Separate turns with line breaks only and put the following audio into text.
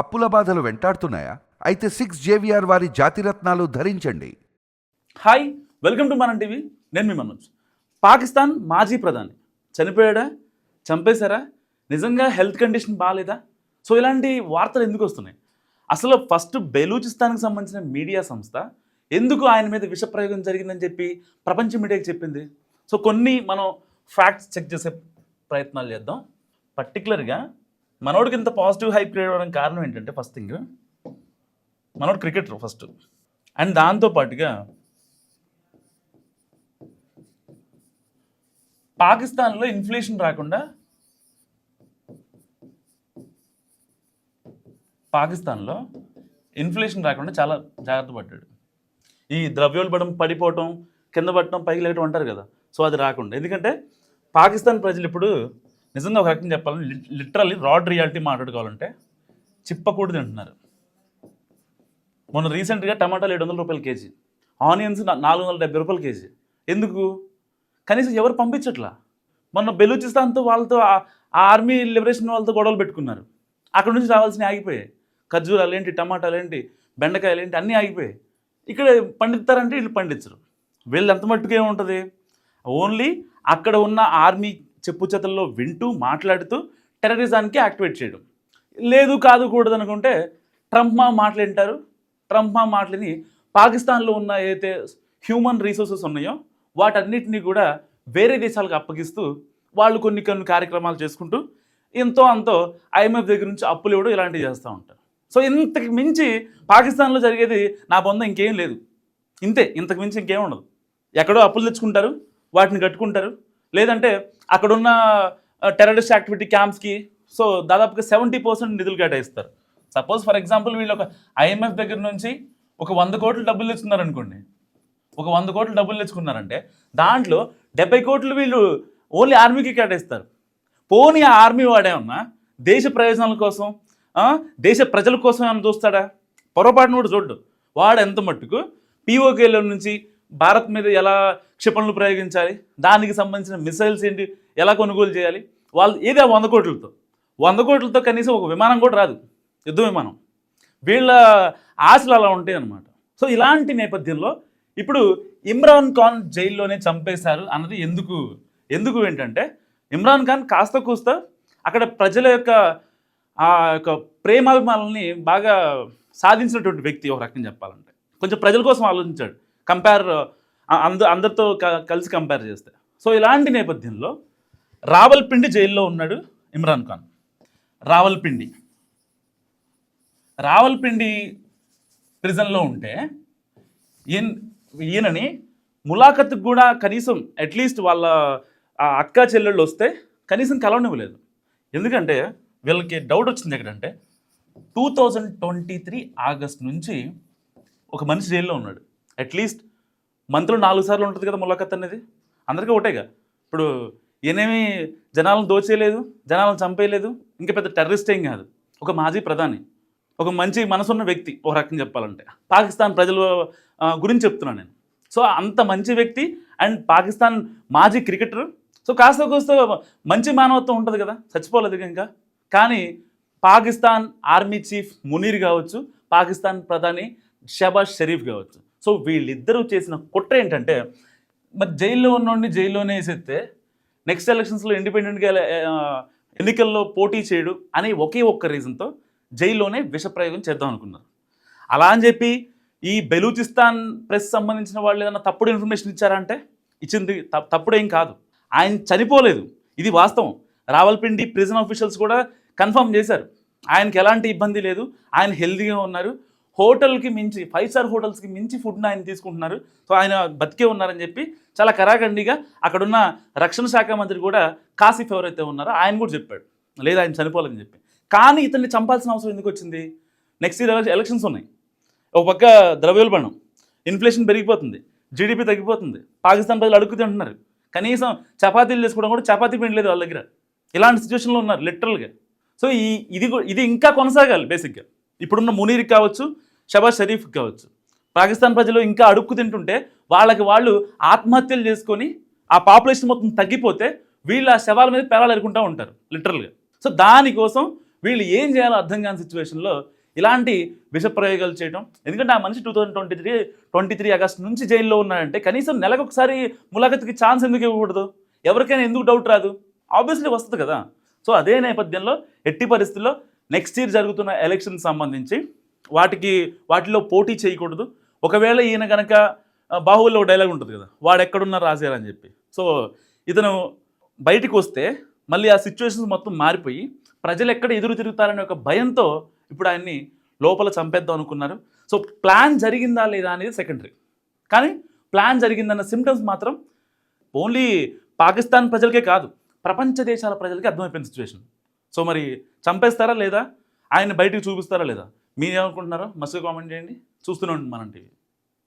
అప్పుల బాధలు వెంటాడుతున్నాయా? అయితే 6 JVR వారి జాతిరత్నాలు ధరించండి.
హాయ్, వెల్కమ్ టు మనం టీవీ. నేను మీ మనోజ్. పాకిస్తాన్ మాజీ ప్రధాని చనిపోయాడా, చంపేశారా, నిజంగా హెల్త్ కండిషన్ బాగాలేదా? సో ఇలాంటి వార్తలు ఎందుకు వస్తున్నాయి? అసలు ఫస్ట్ బెలూచిస్తాన్కి సంబంధించిన మీడియా సంస్థ ఎందుకు ఆయన మీద విషప్రయోగం జరిగిందని చెప్పి ప్రపంచ మీడియాకి చెప్పింది? సో కొన్ని మనం ఫ్యాక్ట్స్ చెక్ చేసే ప్రయత్నాలు చేద్దాం. పర్టికులర్గా మనోడికి ఇంత పాజిటివ్ హైప్ క్రియేట్ అవ్వడానికి కారణం ఏంటంటే, ఫస్ట్ థింగ్ మనోడు క్రికెటర్ ఫస్ట్, అండ్ దాంతోపాటుగా పాకిస్తాన్లో ఇన్ఫ్లేషన్ రాకుండా చాలా జాగ్రత్త పడ్డాడు. ఈ ద్రవ్యోల్బణం పడిపోవటం, కింద పడటం, పైకి లేవటం అంటారు కదా, సో అది రాకుండా. ఎందుకంటే పాకిస్తాన్ ప్రజలు ఇప్పుడు నిజంగా ఒక రకంగా చెప్పాలని లిటరల్లీ రాడ్ రియాలిటీ మాట్లాడుకోవాలంటే చిప్పకూడు తింటున్నారు. మొన్న రీసెంట్గా టమాటాలు 700 రూపాయలు కేజీ, ఆనియన్స్ 470 రూపాయలు కేజీ. ఎందుకు? కనీసం ఎవరు పంపించట్లా. మొన్న బెలూచిస్తాన్తో వాళ్ళతో ఆర్మీ లిబరేషన్ వాళ్ళతో గొడవలు పెట్టుకున్నారు. అక్కడ నుంచి రావాల్సినవి ఆగిపోయాయి. ఖర్జూరాలు ఏంటి, టమాటాలు ఏంటి, బెండకాయలు ఏంటి, అన్నీ ఆగిపోయాయి. ఇక్కడ పండిస్తారంటే వీళ్ళు పండించరు. వీళ్ళు ఎంత మట్టుకు ఏముంటుంది, ఓన్లీ అక్కడ ఉన్న ఆర్మీ చెప్పు చేతల్లో వింటూ మాట్లాడుతూ టెర్రరిజానికి యాక్టివేట్ చేయడం. లేదు కాదు కూడదు అనుకుంటే ట్రంప్ మా మాటలు వింటారు. ట్రంప్ మా మాటలని పాకిస్తాన్లో ఉన్న ఏదైతే హ్యూమన్ రీసోర్సెస్ ఉన్నాయో వాటన్నిటినీ కూడా వేరే దేశాలకు అప్పగిస్తూ వాళ్ళు కొన్ని కార్యక్రమాలు చేసుకుంటూ ఎంతో అంతో ఐఎంఎఫ్ దగ్గర నుంచి అప్పులు ఇవ్వడం ఇలాంటివి చేస్తూ ఉంటారు. సో ఇంతకు మించి పాకిస్తాన్లో జరిగేది నా బొంద ఇంకేం లేదు. ఇంతకు మించి ఇంకేం ఉండదు. ఎక్కడో అప్పులు తెచ్చుకుంటారు, వాటిని కట్టుకుంటారు. లేదంటే అక్కడున్న టెర్రరిస్ట్ యాక్టివిటీ క్యాంప్స్కి సో దాదాపుగా 70% నిధులు కేటాయిస్తారు. సపోజ్ ఫర్ ఎగ్జాంపుల్ వీళ్ళు ఒక ఐఎంఎఫ్ దగ్గర నుంచి ఒక 100 కోట్లు డబ్బులు తెచ్చుకున్నారనుకోండి. ఒక 100 కోట్లు డబ్బులు తెచ్చుకున్నారంటే దాంట్లో 70 కోట్లు వీళ్ళు ఓన్లీ ఆర్మీకి కేటాయిస్తారు. పోనీ ఆ ఆర్మీ వాడేమన్నా దేశ ప్రయోజనాల కోసం, దేశ ప్రజల కోసం ఏమైనా చూస్తాడా? పొరపాటును కూడా చూడ్డు. వాడు ఎంత మట్టుకు పీఓకేలో నుంచి భారత్ మీద ఎలా క్షిపణులు ప్రయోగించాలి, దానికి సంబంధించిన మిసైల్స్ ఏంటి, ఎలా కొనుగోలు చేయాలి, వాళ్ళు ఏదో 100 కోట్లతో కనీసం ఒక విమానం కూడా రాదు, యుద్ధ విమానం. వీళ్ళ ఆశలు అలా ఉంటాయి అన్నమాట. సో ఇలాంటి నేపథ్యంలో ఇప్పుడు ఇమ్రాన్ ఖాన్ జైల్లోనే చంపేశారు అన్నది ఎందుకు ఏంటంటే, ఇమ్రాన్ ఖాన్ కాస్త కూస్త అక్కడ ప్రజల యొక్క ప్రేమాభిమానాలని బాగా సాధించినటువంటి వ్యక్తి. ఒక రకంగా చెప్పాలంటే కొంచెం ప్రజల కోసం ఆలోచించాడు, అందరితో కలిసి కంపేర్ చేస్తే. సో ఇలాంటి నేపథ్యంలో రావల్పిండి జైల్లో ఉన్నాడు ఇమ్రాన్ ఖాన్. రావల్పిండి ప్రిజన్లో ఉంటే ఈయనని ములాఖత్కి కూడా కనీసం అట్లీస్ట్ వాళ్ళ అక్క చెల్లెళ్ళు వస్తే కనీసం కలవనివ్వలేదు. ఎందుకంటే వీళ్ళకి డౌట్ వచ్చింది ఎక్కడంటే 2023 ఆగస్ట్ నుంచి ఒక మనిషి జైల్లో ఉన్నాడు. అట్లీస్ట్ మంత్లో 4 సార్లు ఉంటుంది కదా ములాఖత్ అనేది, అందరికీ ఒకటేగా. ఇప్పుడు ఈయనేమి జనాలను దోచేయలేదు, జనాలను చంపేయలేదు, ఇంకా పెద్ద టెర్రరిస్ట్ ఏం కాదు. ఒక మాజీ ప్రధాని, ఒక మంచి మనసున్న వ్యక్తి. ఒక రకంగా చెప్పాలంటే పాకిస్తాన్ ప్రజల గురించి చెప్తున్నాను నేను. సో అంత మంచి వ్యక్తి అండ్ పాకిస్తాన్ మాజీ క్రికెటర్. సో కాస్త కోస్త మంచి మానవత్వం ఉంటుంది కదా, చచ్చిపోలేదు ఇంకా. కానీ పాకిస్తాన్ ఆర్మీ చీఫ్ మునీర్ కావచ్చు, పాకిస్తాన్ ప్రధాని షహబాజ్ షరీఫ్ కావచ్చు, సో వీళ్ళిద్దరూ చేసిన కుట్ర ఏంటంటే, మరి జైల్లో ఉన్నోడిని జైల్లోనే వేసేస్తే నెక్స్ట్ ఎలక్షన్స్లో ఇండిపెండెంట్గా ఎన్నికల్లో పోటీ చేయడు అనే ఒకే ఒక్క రీజన్తో జైల్లోనే విషప్రయోగం చేద్దాం అనుకున్నారు. అలా అని చెప్పి ఈ బెలూచిస్తాన్ ప్రెస్ సంబంధించిన వాళ్ళు ఏదైనా తప్పుడు ఇన్ఫర్మేషన్ ఇచ్చారంటే ఇచ్చింది తప్పుడేం కాదు. ఆయన చనిపోలేదు, ఇది వాస్తవం. రావల్పిండి ప్రిజన్ ఆఫీషియల్స్ కూడా కన్ఫర్మ్ చేశారు, ఆయనకి ఎలాంటి ఇబ్బంది లేదు, ఆయన హెల్తీగా ఉన్నారు. హోటల్కి మించి 5 స్టార్ హోటల్స్కి మించి ఫుడ్ని ఆయన తీసుకుంటున్నారు. సో ఆయన బతికే ఉన్నారని చెప్పి చాలా కరాఖండిగా అక్కడున్న రక్షణ శాఖ మంత్రి కూడా కాసిఫ్ ఎవరైతే ఉన్నారో ఆయన కూడా చెప్పాడు, లేదు ఆయన చనిపోలేదని చెప్పి. కానీ ఇతన్ని చంపాల్సిన అవసరం ఎందుకు వచ్చింది? నెక్స్ట్ ఇయర్ ఎలక్షన్స్ ఉన్నాయి. ఒక పక్క ద్రవ్యోల్బణం, ఇన్ఫ్లేషన్ పెరిగిపోతుంది, జీడిపి తగ్గిపోతుంది, పాకిస్తాన్ ప్రజలు అడుగు తింటున్నారు, కనీసం చపాతీలు చేసుకోవడం కూడా చపాతీ పిండి లేదు వాళ్ళ దగ్గర. ఇలాంటి సిచ్యువేషన్లో ఉన్నారు లిటరల్గా. సో ఇది ఇంకా కొనసాగాలి. బేసిక్గా ఇప్పుడున్న మునీర్కి కావచ్చు, షహబాజ్ షరీఫ్కి కావచ్చు, పాకిస్తాన్ ప్రజలు ఇంకా అడుక్కు తింటుంటే వాళ్ళు ఆత్మహత్యలు చేసుకొని ఆ పాపులేషన్ మొత్తం తగ్గిపోతే వీళ్ళు ఆ శవాల మీద పేలాలు ఎరుకుంటూ ఉంటారు లిటరల్గా. సో దానికోసం వీళ్ళు ఏం చేయాలో అర్థం కాని సిచ్యువేషన్లో ఇలాంటి విష ప్రయోగాలు చేయడం. ఎందుకంటే ఆ మనిషి 2023 ఆగస్టు నుంచి జైల్లో ఉన్నాడంటే కనీసం నెలకు ఒకసారి ములాఖత్కి ఛాన్స్ ఎందుకు ఇవ్వకూడదు? ఎవరికైనా ఎందుకు డౌట్ రాదు? ఆబ్వియస్లీ వస్తుంది కదా. సో అదే నేపథ్యంలో ఎట్టి పరిస్థితుల్లో నెక్స్ట్ ఇయర్ జరుగుతున్న ఎలక్షన్ సంబంధించి వాటిలో పోటీ చేయకూడదు. ఒకవేళ ఈయన కనుక బాహుబలిలో ఒక డైలాగ్ ఉంటుంది కదా, వాడు ఎక్కడున్నా రాసేయాలని చెప్పి. సో ఇతను బయటికి వస్తే మళ్ళీ ఆ సిచ్యువేషన్స్ మొత్తం మారిపోయి ప్రజలు ఎక్కడ ఎదురు తిరుగుతారనే ఒక భయంతో ఇప్పుడు ఆయన్ని లోపల చంపేద్దాం అనుకున్నారు. సో ప్లాన్ జరిగిందా లేదా అనేది సెకండరీ, కానీ ప్లాన్ జరిగిందన్న సిమ్టమ్స్ మాత్రం ఓన్లీ పాకిస్తాన్ ప్రజలకే కాదు, ప్రపంచ దేశాల ప్రజలకి అర్థమైపోయిన సిచ్యువేషన్. సో మరి చంపేస్తారా లేదా, ఆయన బయటికి చూపిస్తారా లేదా, మీరేమనుకుంటున్నారో మస్తు కామెంట్ చేయండి. చూస్తూనే ఉండండి మనం టీవీ.